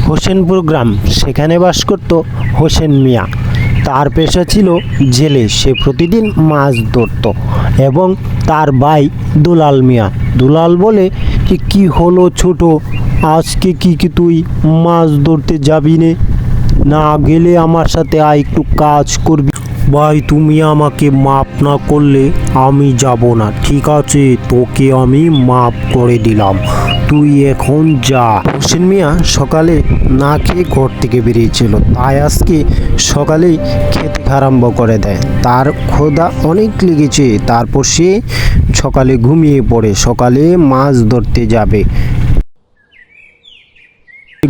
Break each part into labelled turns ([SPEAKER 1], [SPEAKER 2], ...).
[SPEAKER 1] হোসেনপুর গ্রাম, সেখানে বাস করত হোসেন মিয়া। তার পেশা ছিল জেলে। সে প্রতিদিন মাছ ধরত এবং তার ভাই দুলাল মিয়া। দুলাল বলে যে, কি হলো ছোট, আজকে কি তুই মাছ ধরতে যাবি নে? না গেলে আমার সাথে আয়, একটু কাজ করবি। ভাই, তুমি আমাকে মাপ না করলে আমি যাব না। ঠিক আছে, তোকে আমি মাপ করে দিলাম, তুই এখন যা। হোসেন মিয়া সকালে না খেয়ে ঘর থেকে বেরিয়েছিল, তাই আজকে সকালেই খেতে আরম্ভ করে দেয়। তার ক্ষুধা অনেক লেগেছে। তারপর সে সকালে ঘুমিয়ে পড়ে। সকালে মাছ ধরতে যাবে।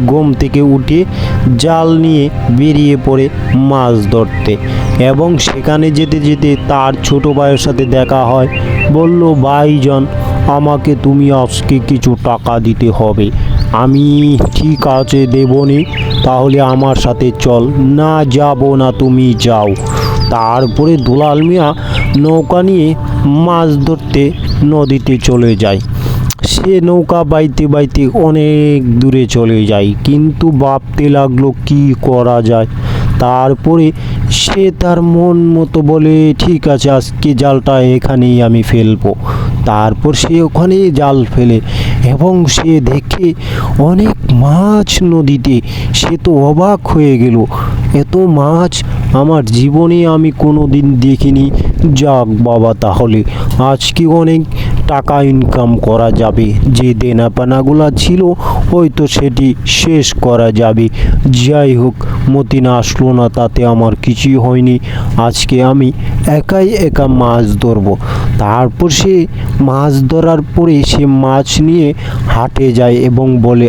[SPEAKER 1] ঘুম থেকে উঠে জাল নিয়ে বেরিয়ে পড়ে মাছ ধরতে, এবং সেখানে যেতে যেতে তার ছোট ভাইয়ের সাথে দেখা হয়। বলল, ভাইজান, আমাকে তুমি আজকে কিছু টাকা দিতে হবে। আমি ঠিক আছে, দেবনি, তাহলে আমার সাথে চল। না, যাব না, তুমি যাও। তারপরে দুলাল মিয়া নৌকা নিয়ে মাছ ধরতে নদীতে চলে যায়। সে নৌকা বাইতে বাইতে অনেক দূরে চলে যায়, কিন্তু ভাবতে লাগলো কি করা যায়। তারপরে সে তার মন মতো বলে, ঠিক আছে, আজকে জালটা এখানেই আমি ফেলবো। তারপর সে ওখানেই জাল ফেলে এবং সে দেখে অনেক মাছ নদীতে। সে তো অবাক হয়ে গেল, এত মাছ আমার জীবনে আমি কোনো দিন দেখিনি। যাক বাবা, তাহলে আজকে অনেক টাকা ইনকাম করা যাবে। যে দেনাপানাগুলো ছিল হয়তো সেটি শেষ করা যাবে। যাই হোক, মতিন আসলো না, তাতে আমার কিছুই হয়নি। আজকে আমি একাই একা মাছ ধরবো। তারপর সে মাছ ধরার পরে সে মাছ নিয়ে হাটে যায় এবং বলে,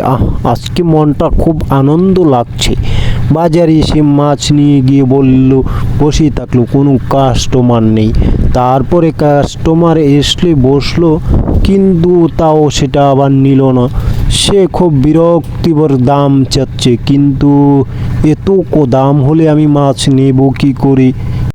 [SPEAKER 1] আজকে মনটা খুব আনন্দ লাগছে। বাজারে এসে মাছ নিয়ে গিয়ে বলল, বসে থাকলো, কোনো কাস্টমার নেই। তারপরে কাস্টমার এসলে বসলো, কিন্তু তাও সেটা আবার নিল না। সে খুব বিরক্তিকর দাম চাচ্ছে, কিন্তু এত দাম হলে আমি মাছ নেব কি করে?